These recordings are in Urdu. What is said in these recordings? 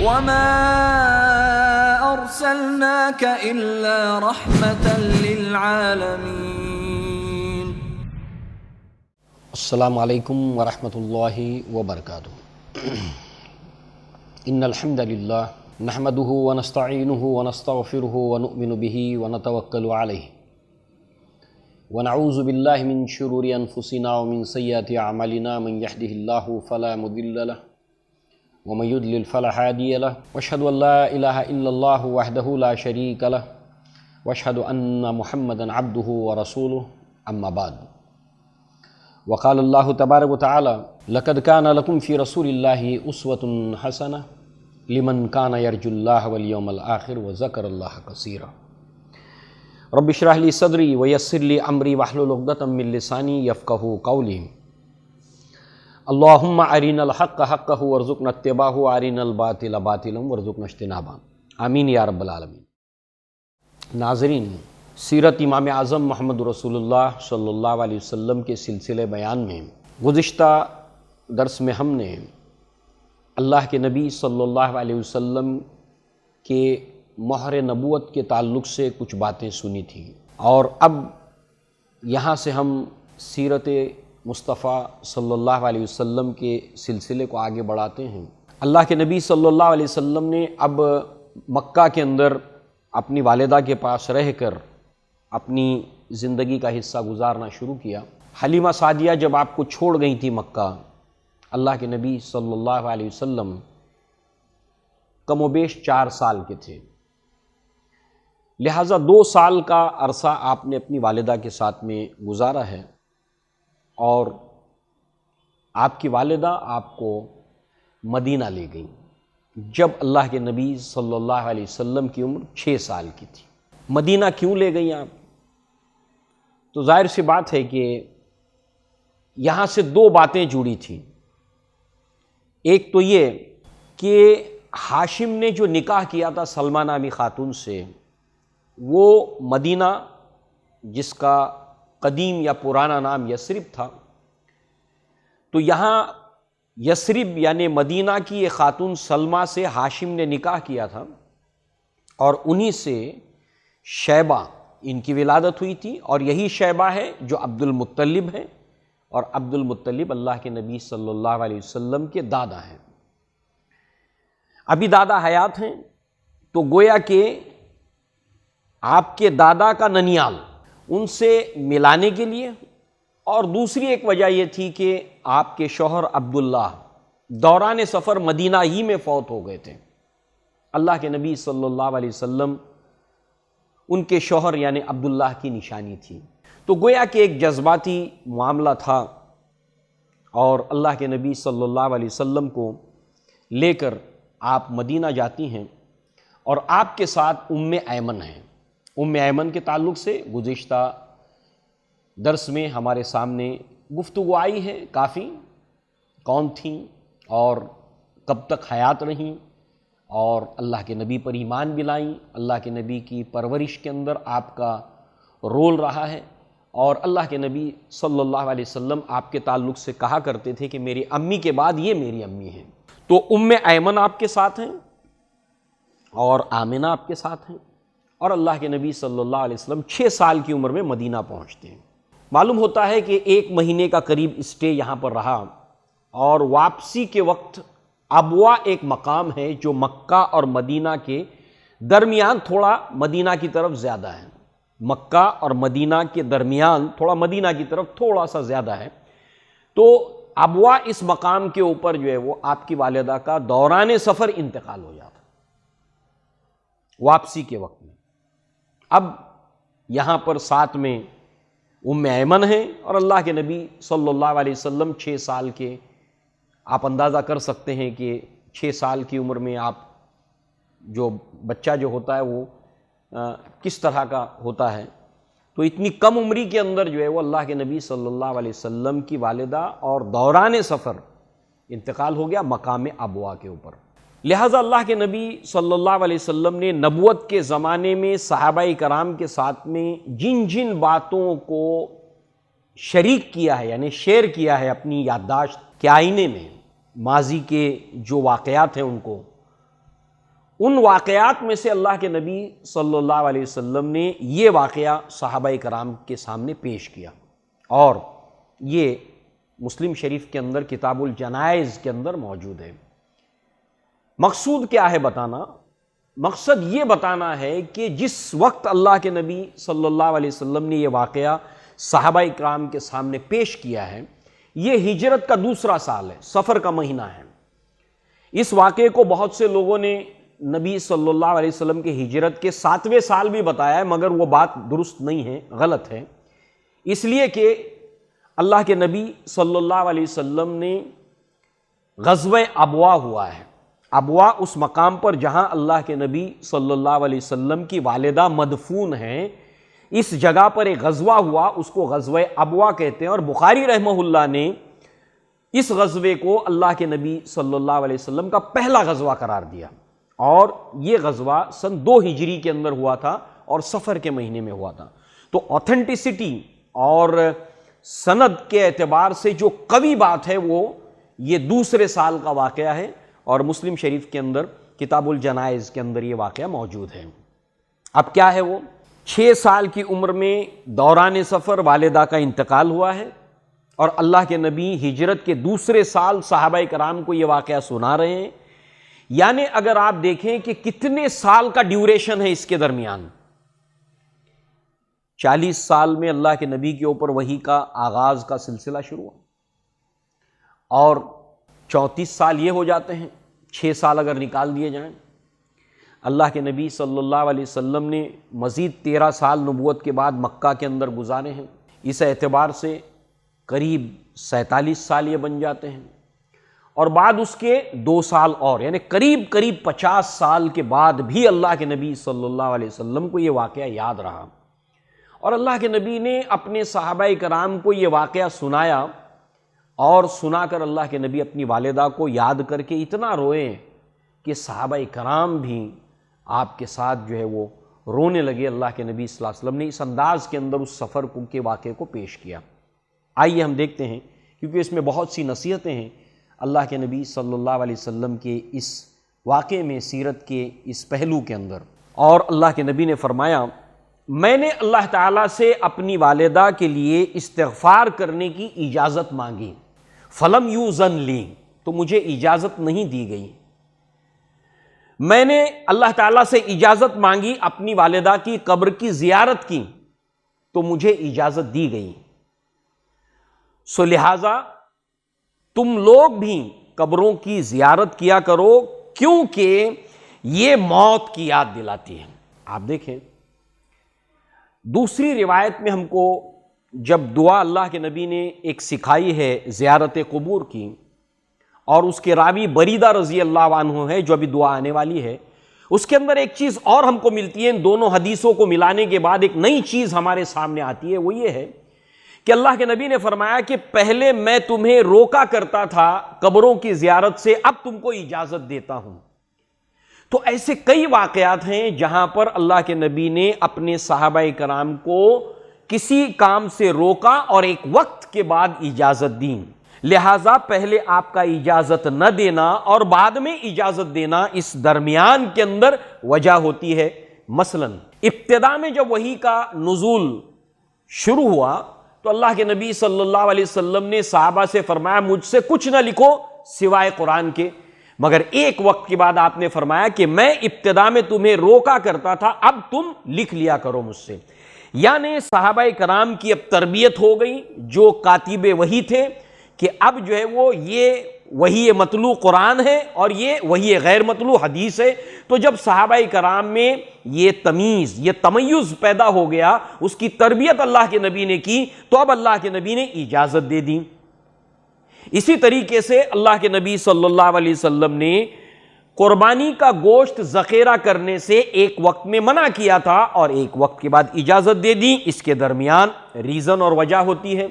وما أرسلناك إلا رحمة للعالمين. السلام علیکم ورحمۃ اللہ وبرکاتہ. ان الحمد للہ نحمده ونستعینه ونستغفره ونؤمن به ونتوکل علیہ ونعوذ باللہ من شرور انفسنا ومن سیئات اعمالنا. من يهده الله فلا مضل له ومن يضلل فلا هادي له واشهد ان لا اله الا الله وحده لا شريك له واشهد ان محمدا عبده ورسوله. اما بعد، وقال الله تبارك وتعالى: لقد كان لكم في رسول الله أسوة حسنة لمن كان يرجو الله واليوم الآخر وذكر الله كثيرا. رب اشرح لي صدري ويسر لي أمري واحلل عقدة من لساني يفقهوا قولي. اللهم أرنا الحق حقا وارزقنا اتباعه وأرنا الباطل باطلا وارزقنا اجتنابه. آمین یا رب العالمین. ناظرین، سیرت امام اعظم محمد رسول اللہ صلی اللہ علیہ وسلم کے سلسلے بیان میں گزشتہ درس میں ہم نے اللہ کے نبی صلی اللہ علیہ وسلم کے مہر نبوت کے تعلق سے کچھ باتیں سنی تھیں، اور اب یہاں سے ہم سیرت مصطفیٰ صلی اللہ علیہ وسلم کے سلسلے کو آگے بڑھاتے ہیں. اللہ کے نبی صلی اللہ علیہ وسلم نے اب مکہ کے اندر اپنی والدہ کے پاس رہ کر اپنی زندگی کا حصہ گزارنا شروع کیا. حلیمہ سعدیہ جب آپ کو چھوڑ گئی تھی مکہ، اللہ کے نبی صلی اللہ علیہ وسلم کم و بیش 4 سال کے تھے، لہٰذا 2 سال کا عرصہ آپ نے اپنی والدہ کے ساتھ میں گزارا ہے، اور آپ کی والدہ آپ کو مدینہ لے گئیں جب اللہ کے نبی صلی اللہ علیہ وسلم کی عمر 6 سال کی تھی. مدینہ کیوں لے گئیں آپ؟ تو ظاہر سی بات ہے کہ یہاں سے 2 باتیں جڑی تھیں. ایک تو یہ کہ ہاشم نے جو نکاح کیا تھا سلمہ نامی خاتون سے، وہ مدینہ جس کا قدیم یا پرانا نام یثرب تھا، تو یہاں یثرب یعنی مدینہ کی یہ خاتون سلمہ سے ہاشم نے نکاح کیا تھا، اور انہی سے شیبہ ان کی ولادت ہوئی تھی، اور یہی شیبہ ہے جو عبد المطلب ہے، اور عبد المطلب اللہ کے نبی صلی اللہ علیہ وسلم کے دادا ہیں. ابھی دادا حیات ہیں، تو گویا کہ آپ کے دادا کا ننیال ان سے ملانے کے لیے، اور دوسری ایک وجہ یہ تھی کہ آپ کے شوہر عبداللہ دوران سفر مدینہ ہی میں فوت ہو گئے تھے. اللہ کے نبی صلی اللہ علیہ وسلم ان کے شوہر یعنی عبداللہ کی نشانی تھی. تو گویا کہ ایک جذباتی معاملہ تھا، اور اللہ کے نبی صلی اللہ علیہ وسلم کو لے کر آپ مدینہ جاتی ہیں، اور آپ کے ساتھ ام ایمن ہیں. ام ایمن کے تعلق سے گزشتہ درس میں ہمارے سامنے گفتگو آئی ہے کافی، کون تھیں اور کب تک حیات رہیں، اور اللہ کے نبی پر ایمان بھی لائیں. اللہ کے نبی کی پرورش کے اندر آپ کا رول رہا ہے، اور اللہ کے نبی صلی اللہ علیہ وسلم آپ کے تعلق سے کہا کرتے تھے کہ میری امی کے بعد یہ میری امی ہیں. تو ام ایمن آپ کے ساتھ ہیں، اور آمنہ آپ کے ساتھ ہیں، اور اللہ کے نبی صلی اللہ علیہ وسلم 6 سال کی عمر میں مدینہ پہنچتے ہیں. معلوم ہوتا ہے کہ 1 مہینے کا قریب اسٹے یہاں پر رہا، اور واپسی کے وقت ابوا ایک مقام ہے جو مکہ اور مدینہ کے درمیان تھوڑا مدینہ کی طرف زیادہ ہے. مکہ اور مدینہ کے درمیان تھوڑا مدینہ کی طرف تھوڑا سا زیادہ ہے. تو ابوا اس مقام کے اوپر جو ہے وہ آپ کی والدہ کا دوران سفر انتقال ہو جاتا واپسی کے وقت میں. اب یہاں پر ساتھ میں ام ایمن ہیں، اور اللہ کے نبی صلی اللہ علیہ وسلم 6 سال کے، آپ اندازہ کر سکتے ہیں کہ 6 سال کی عمر میں آپ جو بچہ جو ہوتا ہے وہ کس طرح کا ہوتا ہے. تو اتنی کم عمری کے اندر جو ہے وہ اللہ کے نبی صلی اللہ علیہ وسلم کی والدہ اور دوران سفر انتقال ہو گیا مقام ابوا کے اوپر. لہٰذا اللہ کے نبی صلی اللہ علیہ وسلم نے نبوت کے زمانے میں صحابہ کرام کے ساتھ میں جن جن باتوں کو شریک کیا ہے یعنی شیئر کیا ہے اپنی یادداشت کے آئینے میں، ماضی کے جو واقعات ہیں ان کو، ان واقعات میں سے اللہ کے نبی صلی اللہ علیہ وسلم نے یہ واقعہ صحابہ کرام کے سامنے پیش کیا، اور یہ مسلم شریف کے اندر کتاب الجنائز کے اندر موجود ہے۔ مقصود کیا ہے بتانا؟ مقصد یہ بتانا ہے کہ جس وقت اللہ کے نبی صلی اللہ علیہ وسلم نے یہ واقعہ صحابہ کرام کے سامنے پیش کیا ہے، یہ ہجرت کا دوسرا سال ہے، سفر کا مہینہ ہے۔ اس واقعے کو بہت سے لوگوں نے نبی صلی اللہ علیہ وسلم کے ہجرت کے 7ویں سال بھی بتایا ہے، مگر وہ بات درست نہیں ہے، غلط ہے، اس لیے کہ اللہ کے نبی صلی اللہ علیہ وسلم نے غزوہ ابوا ہوا ہے۔ ابوا اس مقام پر جہاں اللہ کے نبی صلی اللہ علیہ وسلم کی والدہ مدفون ہیں، اس جگہ پر ایک غزوہ ہوا، اس کو غزوہ ابوا کہتے ہیں، اور بخاری رحمہ اللہ نے اس غزوے کو اللہ کے نبی صلی اللہ علیہ وسلم کا پہلا غزوہ قرار دیا، اور یہ غزوہ سن 2 ہجری کے اندر ہوا تھا اور سفر کے مہینے میں ہوا تھا۔ تو اوتھینٹسٹی اور سند کے اعتبار سے جو قوی بات ہے وہ یہ دوسرے سال کا واقعہ ہے، اور مسلم شریف کے اندر کتاب الجنائز کے اندر یہ واقعہ موجود ہے۔ اب کیا ہے وہ؟ 6 سال کی عمر میں دوران سفر والدہ کا انتقال ہوا ہے، اور اللہ کے نبی ہجرت کے دوسرے سال صحابہ کرام کو یہ واقعہ سنا رہے ہیں۔ یعنی اگر آپ دیکھیں کہ کتنے سال کا ڈیوریشن ہے اس کے درمیان، 40 سال میں اللہ کے نبی کے اوپر وحی کا آغاز کا سلسلہ شروع ہوا، اور 34 سال یہ ہو جاتے ہیں، 6 سال اگر نکال دیے جائیں۔ اللہ کے نبی صلی اللہ علیہ وسلم نے مزید 13 سال نبوت کے بعد مکہ کے اندر گزارے ہیں، اس اعتبار سے قریب 47 سال یہ بن جاتے ہیں، اور بعد اس کے 2 سال اور، یعنی قریب 50 سال کے بعد بھی اللہ کے نبی صلی اللہ علیہ وسلم کو یہ واقعہ یاد رہا، اور اللہ کے نبی نے اپنے صحابہ کرام کو یہ واقعہ سنایا، اور سنا کر اللہ کے نبی اپنی والدہ کو یاد کر کے اتنا روئے کہ صحابہ کرام بھی آپ کے ساتھ جو ہے وہ رونے لگے۔ اللہ کے نبی صلی اللہ علیہ وسلم نے اس انداز کے اندر اس سفر کے واقعے کو پیش کیا۔ آئیے ہم دیکھتے ہیں، کیونکہ اس میں بہت سی نصیحتیں ہیں اللہ کے نبی صلی اللہ علیہ وسلم کے اس واقعے میں، سیرت کے اس پہلو کے اندر۔ اور اللہ کے نبی نے فرمایا، میں نے اللہ تعالیٰ سے اپنی والدہ کے لیے استغفار کرنے کی اجازت مانگی، فلم یوزن لی، تو مجھے اجازت نہیں دی گئی۔ میں نے اللہ تعالیٰ سے اجازت مانگی اپنی والدہ کی قبر کی زیارت کی، تو مجھے اجازت دی گئی۔ سو لہذا تم لوگ بھی قبروں کی زیارت کیا کرو، کیونکہ یہ موت کی یاد دلاتی ہے۔ آپ دیکھیں دوسری روایت میں ہم کو جب دعا اللہ کے نبی نے ایک سکھائی ہے زیارت قبور کی، اور اس کے راوی بریدہ رضی اللہ عنہ ہے جو ابھی دعا آنے والی ہے، اس کے اندر ایک چیز اور ہم کو ملتی ہے، ان دونوں حدیثوں کو ملانے کے بعد ایک نئی چیز ہمارے سامنے آتی ہے، وہ یہ ہے کہ اللہ کے نبی نے فرمایا کہ پہلے میں تمہیں روکا کرتا تھا قبروں کی زیارت سے، اب تم کو اجازت دیتا ہوں۔ تو ایسے کئی واقعات ہیں جہاں پر اللہ کے نبی نے اپنے صحابہ کرام کو کسی کام سے روکا اور ایک وقت کے بعد اجازت دی، لہٰذا پہلے آپ کا اجازت نہ دینا اور بعد میں اجازت دینا، اس درمیان کے اندر وجہ ہوتی ہے۔ مثلا ابتدا میں جب وحی کا نزول شروع ہوا تو اللہ کے نبی صلی اللہ علیہ وسلم نے صحابہ سے فرمایا مجھ سے کچھ نہ لکھو سوائے قرآن کے، مگر ایک وقت کے بعد آپ نے فرمایا کہ میں ابتدا میں تمہیں روکا کرتا تھا، اب تم لکھ لیا کرو مجھ سے۔ یعنی صحابہ کرام کی اب تربیت ہو گئی، جو کاتب وحی تھے، کہ اب جو ہے وہ یہ وحی مطلوع قرآن ہے اور یہ وحی غیر مطلوع حدیث ہے۔ تو جب صحابہ کرام میں یہ تمیز، یہ تمیز پیدا ہو گیا، اس کی تربیت اللہ کے نبی نے کی، تو اب اللہ کے نبی نے اجازت دے دی۔ اسی طریقے سے اللہ کے نبی صلی اللہ علیہ وسلم نے قربانی کا گوشت ذخیرہ کرنے سے ایک وقت میں منع کیا تھا اور ایک وقت کے بعد اجازت دے دی، اس کے درمیان ریزن اور وجہ ہوتی ہے۔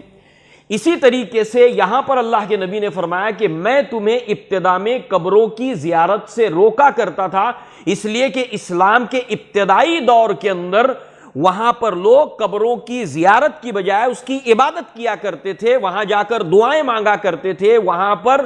اسی طریقے سے یہاں پر اللہ کے نبی نے فرمایا کہ میں تمہیں ابتدا میں قبروں کی زیارت سے روکا کرتا تھا، اس لیے کہ اسلام کے ابتدائی دور کے اندر وہاں پر لوگ قبروں کی زیارت کی بجائے اس کی عبادت کیا کرتے تھے، وہاں جا کر دعائیں مانگا کرتے تھے، وہاں پر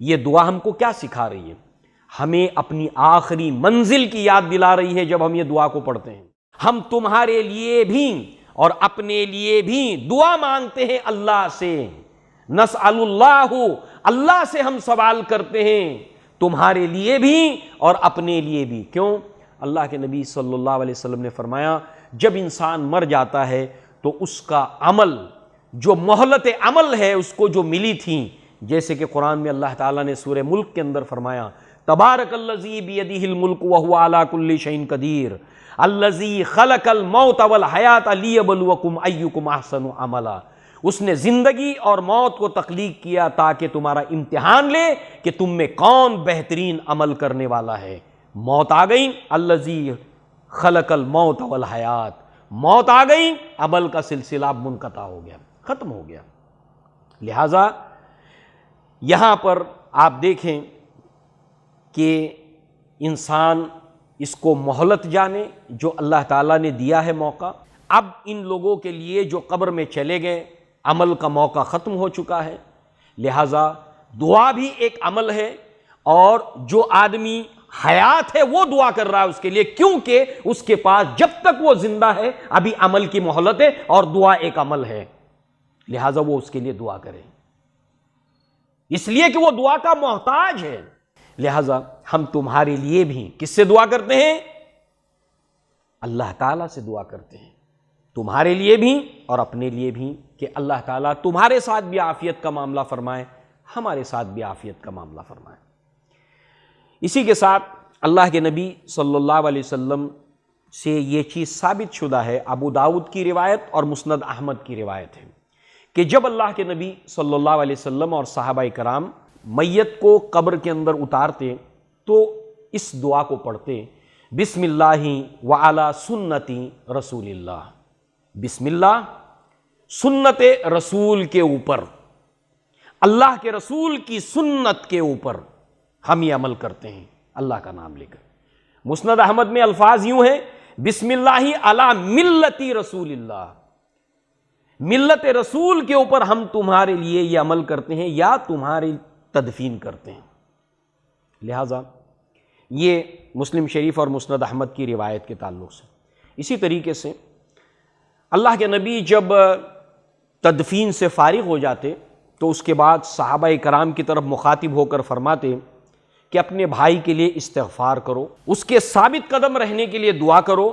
یہ دعا ہم کو کیا سکھا رہی ہے؟ ہمیں اپنی آخری منزل کی یاد دلا رہی ہے جب ہم یہ دعا کو پڑھتے ہیں۔ ہم تمہارے لیے بھی اور اپنے لیے بھی دعا مانگتے ہیں اللہ سے، نسأل اللہ، اللہ سے ہم سوال کرتے ہیں تمہارے لیے بھی اور اپنے لیے بھی۔ کیوں؟ اللہ کے نبی صلی اللہ علیہ وسلم نے فرمایا جب انسان مر جاتا ہے تو اس کا عمل، جو مہلت عمل ہے اس کو جو ملی تھی، جیسے کہ قرآن میں اللہ تعالیٰ نے سورہ ملک کے اندر فرمایا تبارک الذی بیدہ الملک وہو علی کل شیء قدیر الذی خلق الموت والحیات لیبلوکم ایکم احسن عملا، اس نے زندگی اور موت کو تخلیق کیا تاکہ تمہارا امتحان لے کہ تم میں کون بہترین عمل کرنے والا ہے۔ موت آ گئی، الذی خلق الموت والحیات، موت آ گئی، عمل کا سلسلہ منقطع ہو گیا، ختم ہو گیا۔ لہذا یہاں پر آپ دیکھیں کہ انسان اس کو مہلت جانے جو اللہ تعالیٰ نے دیا ہے موقع۔ اب ان لوگوں کے لیے جو قبر میں چلے گئے عمل کا موقع ختم ہو چکا ہے، لہذا دعا بھی ایک عمل ہے، اور جو آدمی حیات ہے وہ دعا کر رہا ہے اس کے لیے، کیونکہ اس کے پاس جب تک وہ زندہ ہے ابھی عمل کی مہلت ہے اور دعا ایک عمل ہے، لہذا وہ اس کے لیے دعا کرے، اس لیے کہ وہ دعا کا محتاج ہے۔ لہذا ہم تمہارے لیے بھی کس سے دعا کرتے ہیں؟ اللہ تعالیٰ سے دعا کرتے ہیں، تمہارے لیے بھی اور اپنے لیے بھی، کہ اللہ تعالیٰ تمہارے ساتھ بھی عافیت کا معاملہ فرمائے، ہمارے ساتھ بھی عافیت کا معاملہ فرمائے۔ اسی کے ساتھ اللہ کے نبی صلی اللہ علیہ وسلم سے یہ چیز ثابت شدہ ہے، ابو داؤد کی روایت اور مسند احمد کی روایت ہے کہ جب اللہ کے نبی صلی اللہ علیہ وسلم اور صحابہ کرام میت کو قبر کے اندر اتارتے تو اس دعا کو پڑھتے، بسم اللہ وعلی سنتی رسول اللہ، بسم اللہ سنت رسول کے اوپر، اللہ کے رسول کی سنت کے اوپر ہم یہ عمل کرتے ہیں اللہ کا نام لے کر۔ مسند احمد میں الفاظ یوں ہیں، بسم اللہ علی ملتی رسول اللہ، ملت رسول کے اوپر ہم تمہارے لیے یہ عمل کرتے ہیں یا تمہاری تدفین کرتے ہیں۔ لہذا یہ مسلم شریف اور مسند احمد کی روایت کے تعلق سے۔ اسی طریقے سے اللہ کے نبی جب تدفین سے فارغ ہو جاتے تو اس کے بعد صحابہ کرام کی طرف مخاطب ہو کر فرماتے کہ اپنے بھائی کے لیے استغفار کرو، اس کے ثابت قدم رہنے کے لیے دعا کرو،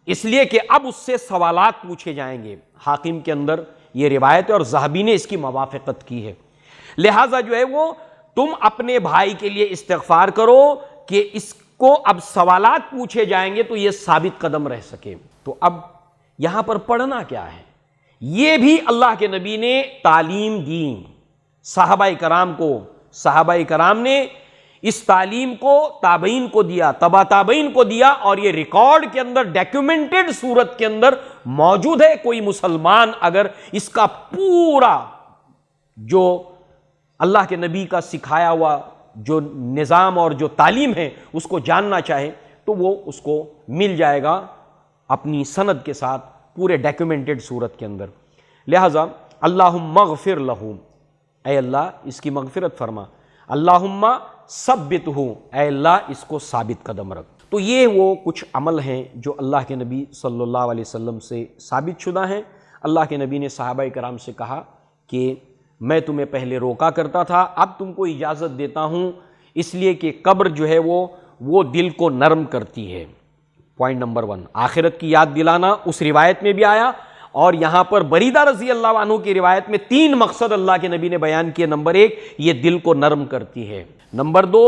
اس لیے کہ اب اس سے سوالات پوچھے جائیں گے۔ حاکم کے اندر یہ روایت ہے اور ذہبی نے اس کی موافقت کی ہے۔ لہٰذا جو ہے وہ تم اپنے بھائی کے لیے استغفار کرو کہ اس کو اب سوالات پوچھے جائیں گے تو یہ ثابت قدم رہ سکے۔ تو اب یہاں پر پڑھنا کیا ہے؟ یہ بھی اللہ کے نبی نے تعلیم دی صحابہ کرام کو، صحابہ کرام نے اس تعلیم کو تابعین کو دیا، تبا تابعین کو دیا، اور یہ ریکارڈ کے اندر ڈیکیومنٹڈ صورت کے اندر موجود ہے۔ کوئی مسلمان اگر اس کا پورا جو اللہ کے نبی کا سکھایا ہوا جو نظام اور جو تعلیم ہے اس کو جاننا چاہے تو وہ اس کو مل جائے گا اپنی سند کے ساتھ پورے ڈیکیومنٹڈ صورت کے اندر۔ لہذا اللہم اغفر لہو، اے اللہ اس کی مغفرت فرما، اللہم ثبتہ، اے اللہ اس کو ثابت قدم رکھ۔ تو یہ وہ کچھ عمل ہیں جو اللہ کے نبی صلی اللہ علیہ وسلم سے ثابت شدہ ہیں۔ اللہ کے نبی نے صحابہ کرام سے کہا کہ میں تمہیں پہلے روکا کرتا تھا، اب تم کو اجازت دیتا ہوں، اس لیے کہ قبر جو ہے وہ دل کو نرم کرتی ہے۔ پوائنٹ نمبر 1، آخرت کی یاد دلانا اس روایت میں بھی آیا، اور یہاں پر بریدہ رضی اللہ عنہ کی روایت میں 3 مقصد اللہ کے نبی نے بیان کیے۔ نمبر 1، یہ دل کو نرم کرتی ہے۔ نمبر 2،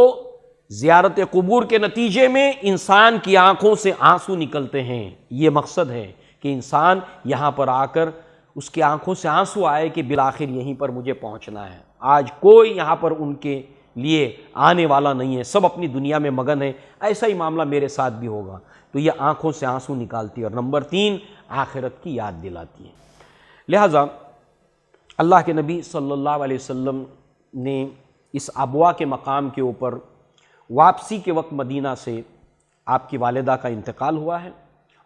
زیارت قبور کے نتیجے میں انسان کی آنکھوں سے آنسو نکلتے ہیں، یہ مقصد ہے کہ انسان یہاں پر آ کر اس کی آنکھوں سے آنسو آئے کہ بالآخر یہیں پر مجھے پہنچنا ہے۔ آج کوئی یہاں پر ان کے لیے آنے والا نہیں ہے، سب اپنی دنیا میں مگن ہے، ایسا ہی معاملہ میرے ساتھ بھی ہوگا، تو یہ آنکھوں سے آنسو نکالتی ہے۔ اور نمبر 3، آخرت کی یاد دلاتی ہے۔ لہٰذا اللہ کے نبی صلی اللہ علیہ وسلم نے اس ابوا کے مقام کے اوپر واپسی کے وقت مدینہ سے آپ کی والدہ کا انتقال ہوا ہے،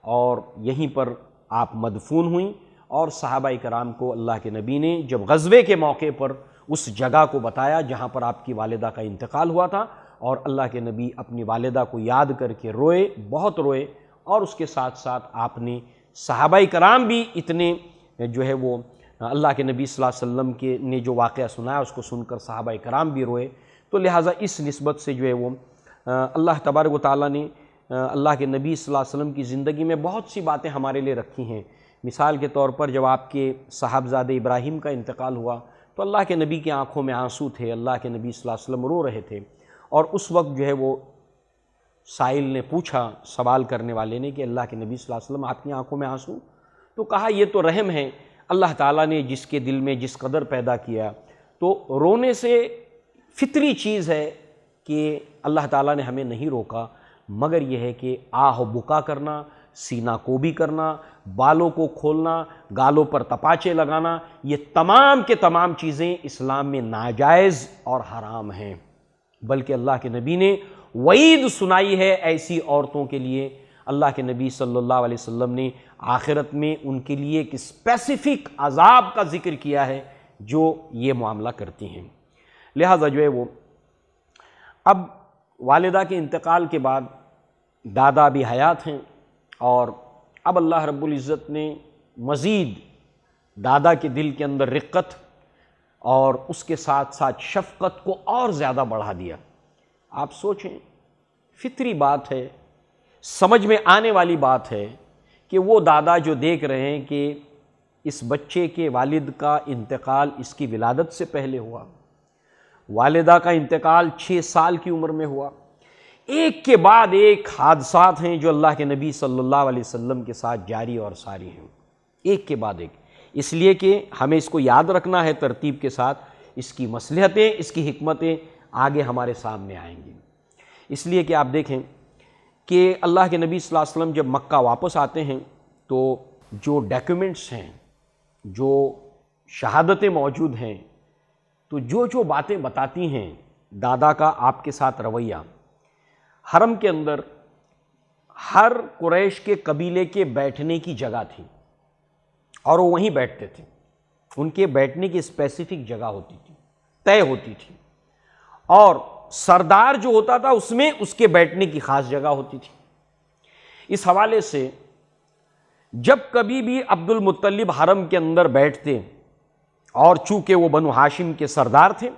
اور یہیں پر آپ مدفون ہوئیں، اور صحابہ کرام کو اللہ کے نبی نے جب غزوے کے موقع پر اس جگہ کو بتایا جہاں پر آپ کی والدہ کا انتقال ہوا تھا، اور اللہ کے نبی اپنی والدہ کو یاد کر کے روئے، بہت روئے، اور اس کے ساتھ ساتھ آپ نے صحابہ کرام بھی اتنے جو ہے وہ اللہ کے نبی صلی اللہ علیہ وسلم کے نے جو واقعہ سنایا اس کو سن کر صحابہ کرام بھی روئے۔ تو لہٰذا اس نسبت سے جو ہے وہ اللہ تبارک و تعالیٰ نے اللہ کے نبی صلی اللہ علیہ وسلم کی زندگی میں بہت سی باتیں ہمارے لیے رکھی ہیں۔ مثال کے طور پر جب آپ کے صاحبزادے ابراہیم کا انتقال ہوا تو اللہ کے نبی کی آنکھوں میں آنسو تھے، اللہ کے نبی صلی اللہ علیہ وسلم رو رہے تھے، اور اس وقت جو ہے وہ سائل نے پوچھا، سوال کرنے والے نے، کہ اللہ کے نبی صلی اللہ علیہ وسلم آپ کی آنکھوں میں آنسو؟ تو کہا یہ تو رحم ہے، اللہ تعالیٰ نے جس کے دل میں جس قدر پیدا کیا، تو رونے سے فطری چیز ہے کہ اللہ تعالیٰ نے ہمیں نہیں روکا، مگر یہ ہے کہ آہ و بکا کرنا، سینہ کوبی کرنا، بالوں کو کھولنا، گالوں پر تپاچے لگانا، یہ تمام کے تمام چیزیں اسلام میں ناجائز اور حرام ہیں۔ بلکہ اللہ کے نبی نے وعید سنائی ہے ایسی عورتوں کے لیے۔ اللہ کے نبی صلی اللہ علیہ وسلم نے آخرت میں ان کے لیے ایک اسپیسیفک عذاب کا ذکر کیا ہے جو یہ معاملہ کرتی ہیں۔ لہٰذا جو ہے وہ اب والدہ کے انتقال کے بعد دادا بھی حیات ہیں، اور اب اللہ رب العزت نے مزید دادا کے دل کے اندر رقت اور اس کے ساتھ ساتھ شفقت کو اور زیادہ بڑھا دیا۔ آپ سوچیں، فطری بات ہے، سمجھ میں آنے والی بات ہے کہ وہ دادا جو دیکھ رہے ہیں کہ اس بچے کے والد کا انتقال اس کی ولادت سے پہلے ہوا، والدہ کا انتقال 6 سال کی عمر میں ہوا، ایک کے بعد ایک حادثات ہیں جو اللہ کے نبی صلی اللہ علیہ وسلم کے ساتھ جاری اور ساری ہیں، ایک کے بعد ایک، اس لیے کہ ہمیں اس کو یاد رکھنا ہے ترتیب کے ساتھ، اس کی مصلحتیں، اس کی حکمتیں آگے ہمارے سامنے آئیں گی۔ اس لیے کہ آپ دیکھیں کہ اللہ کے نبی صلی اللہ علیہ وسلم جب مکہ واپس آتے ہیں تو جو ڈاکیومنٹس ہیں، جو شہادتیں موجود ہیں، تو جو باتیں بتاتی ہیں دادا کا آپ کے ساتھ رویہ، حرم کے اندر ہر قریش کے قبیلے کے بیٹھنے کی جگہ تھی، اور وہ وہیں بیٹھتے تھے، ان کے بیٹھنے کی اسپیسیفک جگہ ہوتی تھی، طے ہوتی تھی، اور سردار جو ہوتا تھا اس میں اس کے بیٹھنے کی خاص جگہ ہوتی تھی۔ اس حوالے سے جب کبھی بھی عبد المطلب حرم کے اندر بیٹھتے، اور چونکہ وہ بنو ہاشم کے سردار تھے،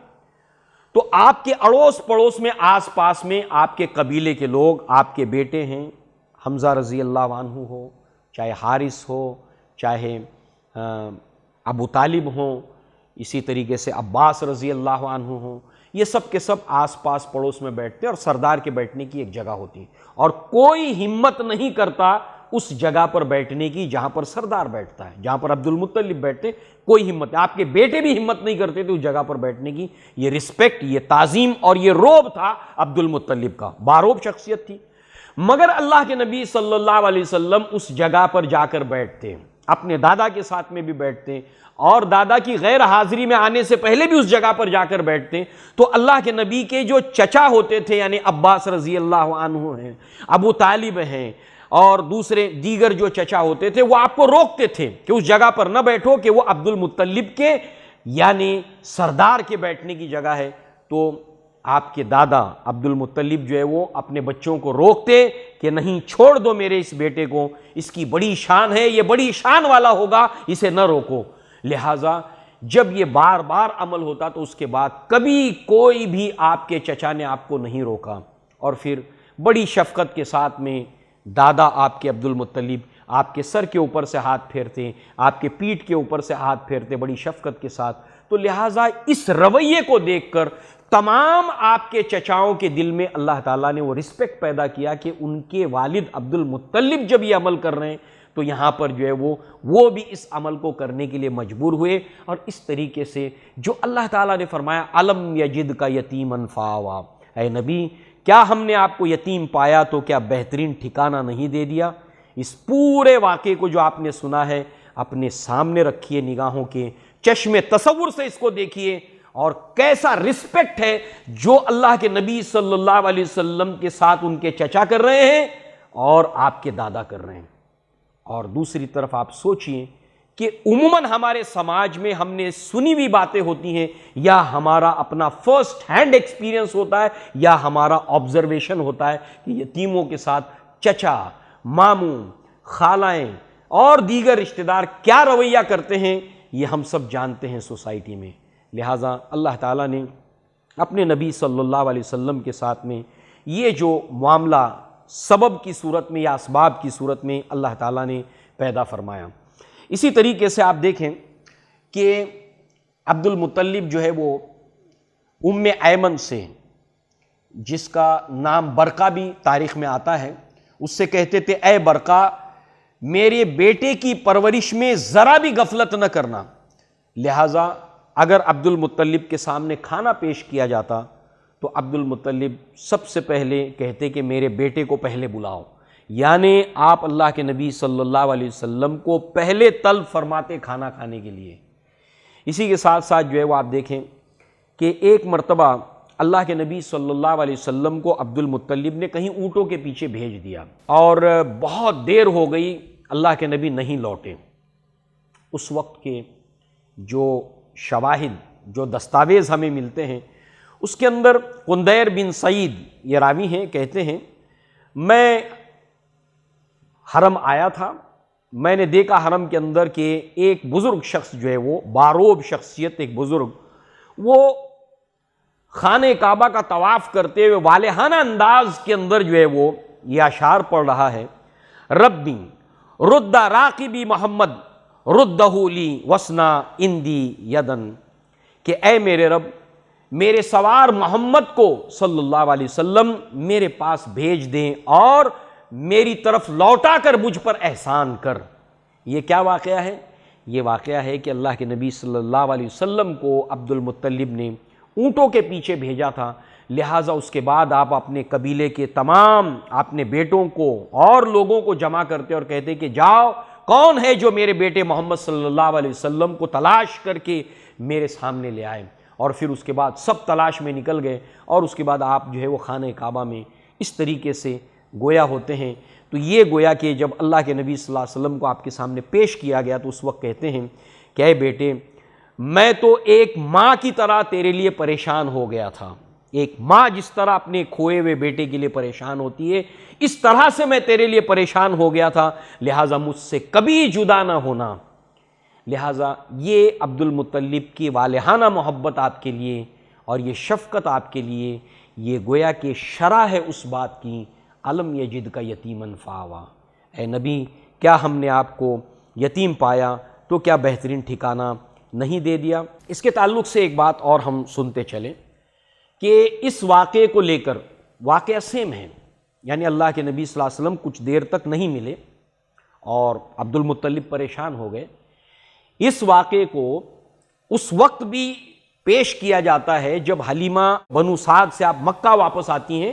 تو آپ کے اڑوس پڑوس میں، آس پاس میں آپ کے قبیلے کے لوگ، آپ کے بیٹے ہیں، حمزہ رضی اللہ عنہ ہو، چاہے حارث ہو، چاہے ابو طالب ہوں، اسی طریقے سے عباس رضی اللہ عنہ ہوں، یہ سب کے سب آس پاس پڑوس میں بیٹھتے، اور سردار کے بیٹھنے کی ایک جگہ ہوتی، اور کوئی ہمت نہیں کرتا اس جگہ پر بیٹھنے کی جہاں پر سردار بیٹھتا ہے، جہاں پر عبد المطلب بیٹھتے، کوئی ہمت، آپ کے بیٹے بھی ہمت نہیں کرتے تھے اس جگہ پر بیٹھنے کی۔ یہ رسپیکٹ، یہ تعظیم اور یہ روب تھا عبد المطلب کا، باروب شخصیت تھی۔ مگر اللہ کے نبی صلی اللہ علیہ وسلم اس جگہ پر جا کر بیٹھتے، اپنے دادا کے ساتھ میں بھی بیٹھتے، اور دادا کی غیر حاضری میں آنے سے پہلے بھی اس جگہ پر جا کر بیٹھتے۔ تو اللہ کے نبی کے جو چچا ہوتے تھے، یعنی عباس رضی اللہ عنہ ہیں، ابو طالب ہیں، اور دوسرے دیگر جو چچا ہوتے تھے، وہ آپ کو روکتے تھے کہ اس جگہ پر نہ بیٹھو، کہ وہ عبد المطلب کے یعنی سردار کے بیٹھنے کی جگہ ہے۔ تو آپ کے دادا عبد المطلب جو ہے وہ اپنے بچوں کو روکتے کہ نہیں، چھوڑ دو میرے اس بیٹے کو، اس کی بڑی شان ہے، یہ بڑی شان والا ہوگا، اسے نہ روکو۔ لہٰذا جب یہ بار بار عمل ہوتا تو اس کے بعد کبھی کوئی بھی آپ کے چچا نے آپ کو نہیں روکا، اور پھر بڑی شفقت کے ساتھ میں دادا آپ کے عبد المطلب آپ کے سر کے اوپر سے ہاتھ پھیرتے، آپ کے پیٹھ کے اوپر سے ہاتھ پھیرتے بڑی شفقت کے ساتھ۔ تو لہٰذا اس رویے کو دیکھ کر تمام آپ کے چچاؤں کے دل میں اللہ تعالیٰ نے وہ رسپیکٹ پیدا کیا کہ ان کے والد عبد المطلب جب یہ عمل کر رہے ہیں تو یہاں پر جو ہے وہ بھی اس عمل کو کرنے کے لیے مجبور ہوئے۔ اور اس طریقے سے جو اللہ تعالیٰ نے فرمایا الم یجد کا یتیما فآویٰ، اے نبی کیا ہم نے آپ کو یتیم پایا تو کیا بہترین ٹھکانہ نہیں دے دیا؟ اس پورے واقعے کو جو آپ نے سنا ہے اپنے سامنے رکھیے، نگاہوں کے چشم تصور سے اس کو دیکھیے، اور کیسا رسپیکٹ ہے جو اللہ کے نبی صلی اللہ علیہ وسلم کے ساتھ ان کے چچا کر رہے ہیں اور آپ کے دادا کر رہے ہیں۔ اور دوسری طرف آپ سوچئے کہ عموماً ہمارے سماج میں ہم نے سنی ہوئی باتیں ہوتی ہیں، یا ہمارا اپنا فرسٹ ہینڈ ایکسپیرینس ہوتا ہے، یا ہمارا آبزرویشن ہوتا ہے کہ یتیموں کے ساتھ چچا، ماموں، خالائیں اور دیگر رشتہ دار کیا رویہ کرتے ہیں، یہ ہم سب جانتے ہیں سوسائٹی میں۔ لہٰذا اللہ تعالیٰ نے اپنے نبی صلی اللہ علیہ وسلم کے ساتھ میں یہ جو معاملہ سبب کی صورت میں یا اسباب کی صورت میں اللہ تعالیٰ نے پیدا فرمایا۔ اسی طریقے سے آپ دیکھیں کہ عبد المطلب جو ہے وہ ام ایمن سے، جس کا نام برقہ بھی تاریخ میں آتا ہے، اس سے کہتے تھے اے برقہ میرے بیٹے کی پرورش میں ذرا بھی غفلت نہ کرنا۔ لہٰذا اگر عبد المطلب کے سامنے کھانا پیش کیا جاتا تو عبد المطلب سب سے پہلے کہتے کہ میرے بیٹے کو پہلے بلاؤ، یعنی آپ اللہ کے نبی صلی اللہ علیہ وسلم کو پہلے طلب فرماتے کھانا کھانے کے لیے۔ اسی کے ساتھ ساتھ جو ہے وہ آپ دیکھیں کہ ایک مرتبہ اللہ کے نبی صلی اللہ علیہ وسلم کو عبد المطلب نے کہیں اونٹوں کے پیچھے بھیج دیا، اور بہت دیر ہو گئی اللہ کے نبی نہیں لوٹے۔ اس وقت کے جو شواہد، جو دستاویز ہمیں ملتے ہیں، اس کے اندر قندیر بن سعید یہ راوی ہیں، کہتے ہیں میں حرم آیا تھا، میں نے دیکھا حرم کے اندر کہ ایک بزرگ شخص جو ہے وہ باروب شخصیت، ایک بزرگ، وہ خانہ کعبہ کا طواف کرتے ہوئے والہانہ انداز کے اندر جو ہے وہ یہ اشعار پڑھ رہا ہے، ربی رد راقبی محمد ردہ لی وسنا اندی یدن، کہ اے میرے رب میرے سوار محمد کو صلی اللہ علیہ وسلم میرے پاس بھیج دیں اور میری طرف لوٹا کر مجھ پر احسان کر۔ یہ کیا واقعہ ہے؟ یہ واقعہ ہے کہ اللہ کے نبی صلی اللہ علیہ وسلم کو عبد المطلب نے اونٹوں کے پیچھے بھیجا تھا، لہٰذا اس کے بعد آپ اپنے قبیلے کے تمام اپنے بیٹوں کو اور لوگوں کو جمع کرتے اور کہتے کہ جاؤ کون ہے جو میرے بیٹے محمد صلی اللہ علیہ وسلم کو تلاش کر کے میرے سامنے لے آئے، اور پھر اس کے بعد سب تلاش میں نکل گئے، اور اس کے بعد آپ جو ہے وہ خانہ کعبہ میں اس طریقے سے گویا ہوتے ہیں۔ تو یہ گویا کہ جب اللہ کے نبی صلی اللہ علیہ وسلم کو آپ کے سامنے پیش کیا گیا تو اس وقت کہتے ہیں کہ اے بیٹے میں تو ایک ماں کی طرح تیرے لیے پریشان ہو گیا تھا، ایک ماں جس طرح اپنے کھوئے ہوئے بیٹے کے لیے پریشان ہوتی ہے اس طرح سے میں تیرے لیے پریشان ہو گیا تھا، لہٰذا مجھ سے کبھی جدا نہ ہونا۔ لہٰذا یہ عبد المطلب کی والہانہ محبت آپ کے لیے اور یہ شفقت آپ کے لیے یہ گویا کہ شرح ہے اس بات کی علم یجد کا یتیمن فآوا، اے نبی کیا ہم نے آپ کو یتیم پایا تو کیا بہترین ٹھکانہ نہیں دے دیا۔ اس کے تعلق سے ایک بات اور ہم سنتے چلیں کہ اس واقعے کو لے کر واقعہ سیم ہے، یعنی اللہ کے نبی صلی اللہ علیہ وسلم کچھ دیر تک نہیں ملے اور عبد المطلب پریشان ہو گئے۔ اس واقعے کو اس وقت بھی پیش کیا جاتا ہے جب حلیمہ بنو سعد سے آپ مکہ واپس آتی ہیں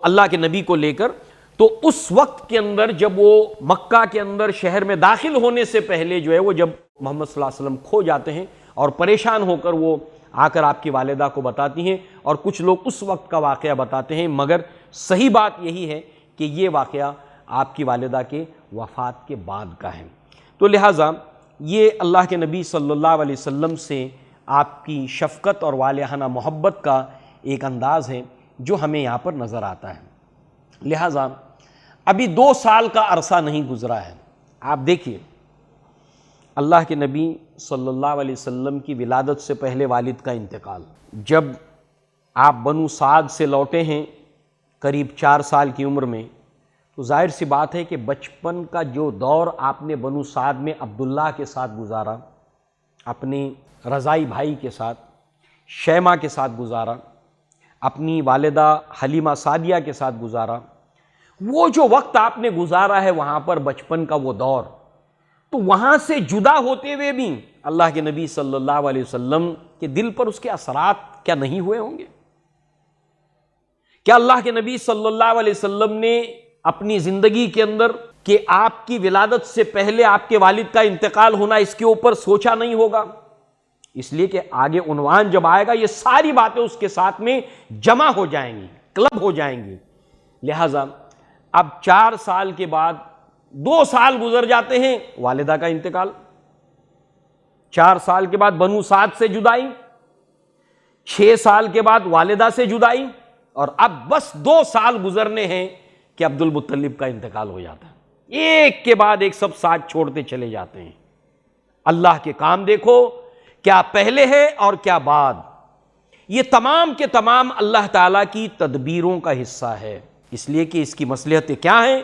اللہ کے نبی کو لے کر، تو اس وقت کے اندر جب وہ مکہ کے اندر شہر میں داخل ہونے سے پہلے جو ہے وہ جب محمد صلی اللہ علیہ وسلم کھو جاتے ہیں اور پریشان ہو کر وہ آ کر آپ کی والدہ کو بتاتی ہیں، اور کچھ لوگ اس وقت کا واقعہ بتاتے ہیں، مگر صحیح بات یہی ہے کہ یہ واقعہ آپ کی والدہ کے وفات کے بعد کا ہے۔ تو لہٰذا یہ اللہ کے نبی صلی اللہ علیہ وسلم سے آپ کی شفقت اور والہانہ محبت کا ایک انداز ہے جو ہمیں یہاں پر نظر آتا ہے۔ لہٰذا ابھی 2 سال کا عرصہ نہیں گزرا ہے، آپ دیکھیے اللہ کے نبی صلی اللہ علیہ وسلم کی ولادت سے پہلے والد کا انتقال، جب آپ بنو سعد سے لوٹے ہیں قریب 4 سال کی عمر میں، تو ظاہر سی بات ہے کہ بچپن کا جو دور آپ نے بنو سعد میں عبداللہ کے ساتھ گزارا، اپنی رضائی بھائی کے ساتھ، شیمہ کے ساتھ گزارا، اپنی والدہ حلیمہ سعدیہ کے ساتھ گزارا، وہ جو وقت آپ نے گزارا ہے وہاں پر بچپن کا وہ دور، تو وہاں سے جدا ہوتے ہوئے بھی اللہ کے نبی صلی اللہ علیہ وسلم کے دل پر اس کے اثرات کیا نہیں ہوئے ہوں گے؟ کیا اللہ کے نبی صلی اللہ علیہ وسلم نے اپنی زندگی کے اندر کہ آپ کی ولادت سے پہلے آپ کے والد کا انتقال ہونا اس کے اوپر سوچا نہیں ہوگا؟ اس لیے کہ آگے عنوان جب آئے گا یہ ساری باتیں اس کے ساتھ میں جمع ہو جائیں گی، کلب ہو جائیں گی۔ لہٰذا اب 4 سال کے بعد 2 سال گزر جاتے ہیں، والدہ کا انتقال، 4 سال کے بعد بنو سعد سے جدائی، 6 سال کے بعد والدہ سے جدائی، اور اب بس 2 سال گزرنے ہیں کہ عبد المطلب کا انتقال ہو جاتا ہے۔ ایک کے بعد ایک سب ساتھ چھوڑتے چلے جاتے ہیں۔ اللہ کے کام دیکھو، کیا پہلے ہے اور کیا بعد۔ یہ تمام کے تمام اللہ تعالیٰ کی تدبیروں کا حصہ ہے، اس لیے کہ اس کی مصلحتیں کیا ہیں،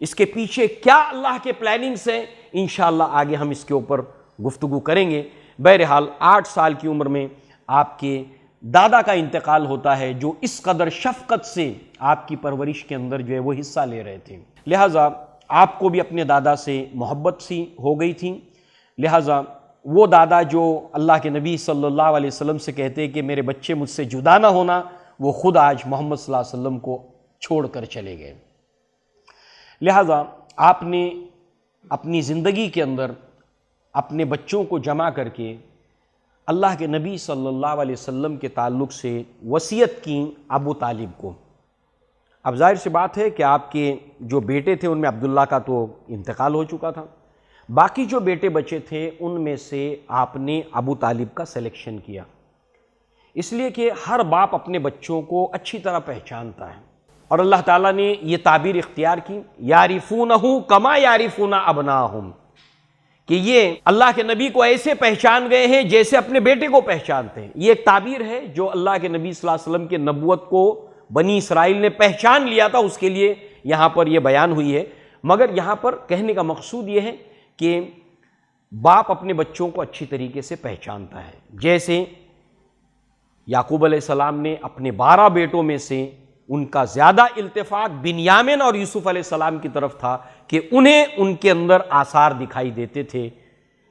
اس کے پیچھے کیا اللہ کے پلاننگز ہیں، انشاءاللہ آگے ہم اس کے اوپر گفتگو کریں گے۔ بہرحال 8 سال کی عمر میں آپ کے دادا کا انتقال ہوتا ہے، جو اس قدر شفقت سے آپ کی پرورش کے اندر جو ہے وہ حصہ لے رہے تھے، لہٰذا آپ کو بھی اپنے دادا سے محبت سی ہو گئی تھی۔ لہٰذا وہ دادا جو اللہ کے نبی صلی اللہ علیہ وسلم سے کہتے کہ میرے بچے مجھ سے جدا نہ ہونا، وہ خود آج محمد صلی اللہ علیہ وسلم کو چھوڑ کر چلے گئے۔ لہٰذا آپ نے اپنی زندگی کے اندر اپنے بچوں کو جمع کر کے اللہ کے نبی صلی اللہ علیہ وسلم کے تعلق سے وصیت کی ابو طالب کو۔ اب ظاہر سی بات ہے کہ آپ کے جو بیٹے تھے ان میں عبداللہ کا تو انتقال ہو چکا تھا، باقی جو بیٹے بچے تھے ان میں سے آپ نے ابو طالب کا سلیکشن کیا، اس لیے کہ ہر باپ اپنے بچوں کو اچھی طرح پہچانتا ہے، اور اللہ تعالیٰ نے یہ تعبیر اختیار کی، یعرفونہ کما یعرفون ابناہم، کہ یہ اللہ کے نبی کو ایسے پہچان گئے ہیں جیسے اپنے بیٹے کو پہچانتے ہیں۔ یہ ایک تعبیر ہے جو اللہ کے نبی صلی اللہ علیہ وسلم کے نبوت کو بنی اسرائیل نے پہچان لیا تھا، اس کے لیے یہاں پر یہ بیان ہوئی ہے۔ مگر یہاں پر کہنے کا مقصود یہ ہے کہ باپ اپنے بچوں کو اچھی طریقے سے پہچانتا ہے، جیسے یعقوب علیہ السلام نے اپنے 12 بیٹوں میں سے ان کا زیادہ التفاق بنیامین اور یوسف علیہ السلام کی طرف تھا کہ انہیں ان کے اندر آثار دکھائی دیتے تھے،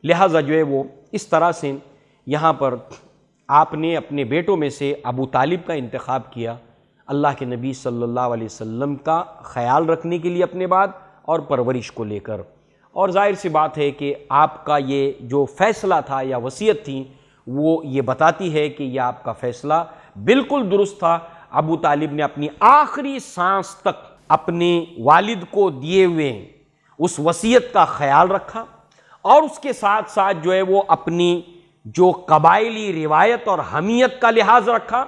لہٰذا جو ہے وہ اس طرح سے یہاں پر آپ نے اپنے بیٹوں میں سے ابو طالب کا انتخاب کیا، اللہ کے نبی صلی اللہ علیہ وسلم کا خیال رکھنے کے لیے اپنے بعد اور پرورش کو لے کر۔ اور ظاہر سی بات ہے کہ آپ کا یہ جو فیصلہ تھا یا وصیت تھی وہ یہ بتاتی ہے کہ یہ آپ کا فیصلہ بالکل درست تھا۔ ابو طالب نے اپنی آخری سانس تک اپنے والد کو دیے ہوئے اس وصیت کا خیال رکھا، اور اس کے ساتھ ساتھ جو ہے وہ اپنی جو قبائلی روایت اور حمیت کا لحاظ رکھا،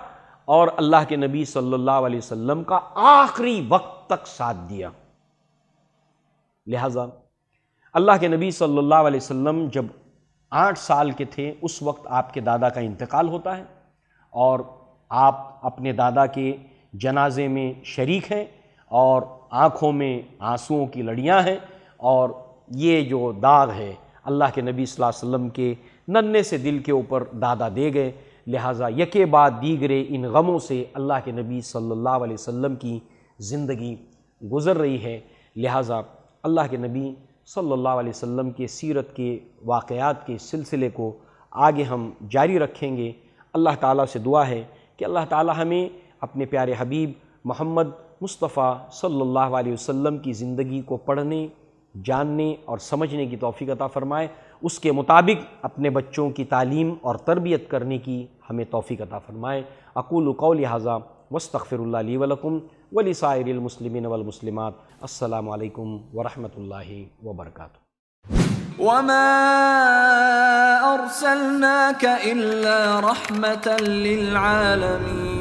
اور اللہ کے نبی صلی اللہ علیہ وسلم کا آخری وقت تک ساتھ دیا۔ لہذا اللہ کے نبی صلی اللہ علیہ وسلم جب 8 سال کے تھے اس وقت آپ کے دادا کا انتقال ہوتا ہے، اور آپ اپنے دادا کے جنازے میں شریک ہیں، اور آنکھوں میں آنسوؤں کی لڑیاں ہیں، اور یہ جو داغ ہے اللہ کے نبی صلی اللہ علیہ وسلم کے ننھے سے دل کے اوپر دادا دے گئے۔ لہٰذا یکے بعد دیگرے ان غموں سے اللہ کے نبی صلی اللہ علیہ وسلم کی زندگی گزر رہی ہے۔ لہٰذا اللہ کے نبی صلی اللہ علیہ وسلم کے سیرت کے واقعات کے سلسلے کو آگے ہم جاری رکھیں گے۔ اللہ تعالیٰ سے دعا ہے کہ اللہ تعالیٰ ہمیں اپنے پیارے حبیب محمد مصطفیٰ صلی اللہ علیہ وسلم کی زندگی کو پڑھنے، جاننے اور سمجھنے کی توفیق عطا فرمائے، اس کے مطابق اپنے بچوں کی تعلیم اور تربیت کرنے کی ہمیں توفیق عطا فرمائے۔ اقول قولی ھذا واستغفر اللہ لی ولکم ولسائر المسلمین والمسلمات۔ السلام علیکم ورحمۃ اللہ وبرکاتہ۔ وما أرسلناك إلا رحمة للعالمين